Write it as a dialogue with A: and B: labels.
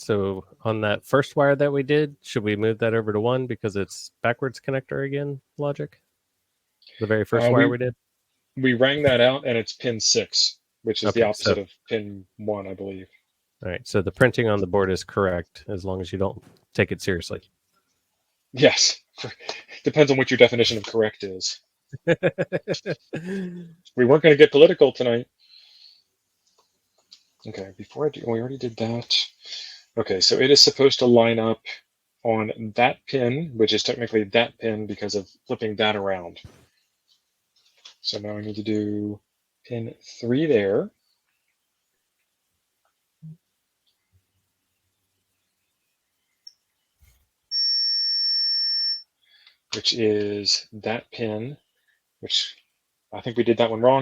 A: So on that first wire that we did, should we move that over to 1 because it's backwards connector again, logic? The very first wire we did?
B: We rang that out, and it's pin 6, which is the
A: Okay,
B: opposite
A: so
B: of pin 1, I believe.
A: all right, so the printing on the board is correct as long as you don't take it seriously.
B: Yes. Depends on what your definition of correct is. We weren't going to get political tonight. Okay, before I do, we already did that. Okay, so it is supposed to line up on that pin, which is technically that pin because of flipping that around. So now I need to do pin 3 there. Which is that pin, which I think we did that one wrong.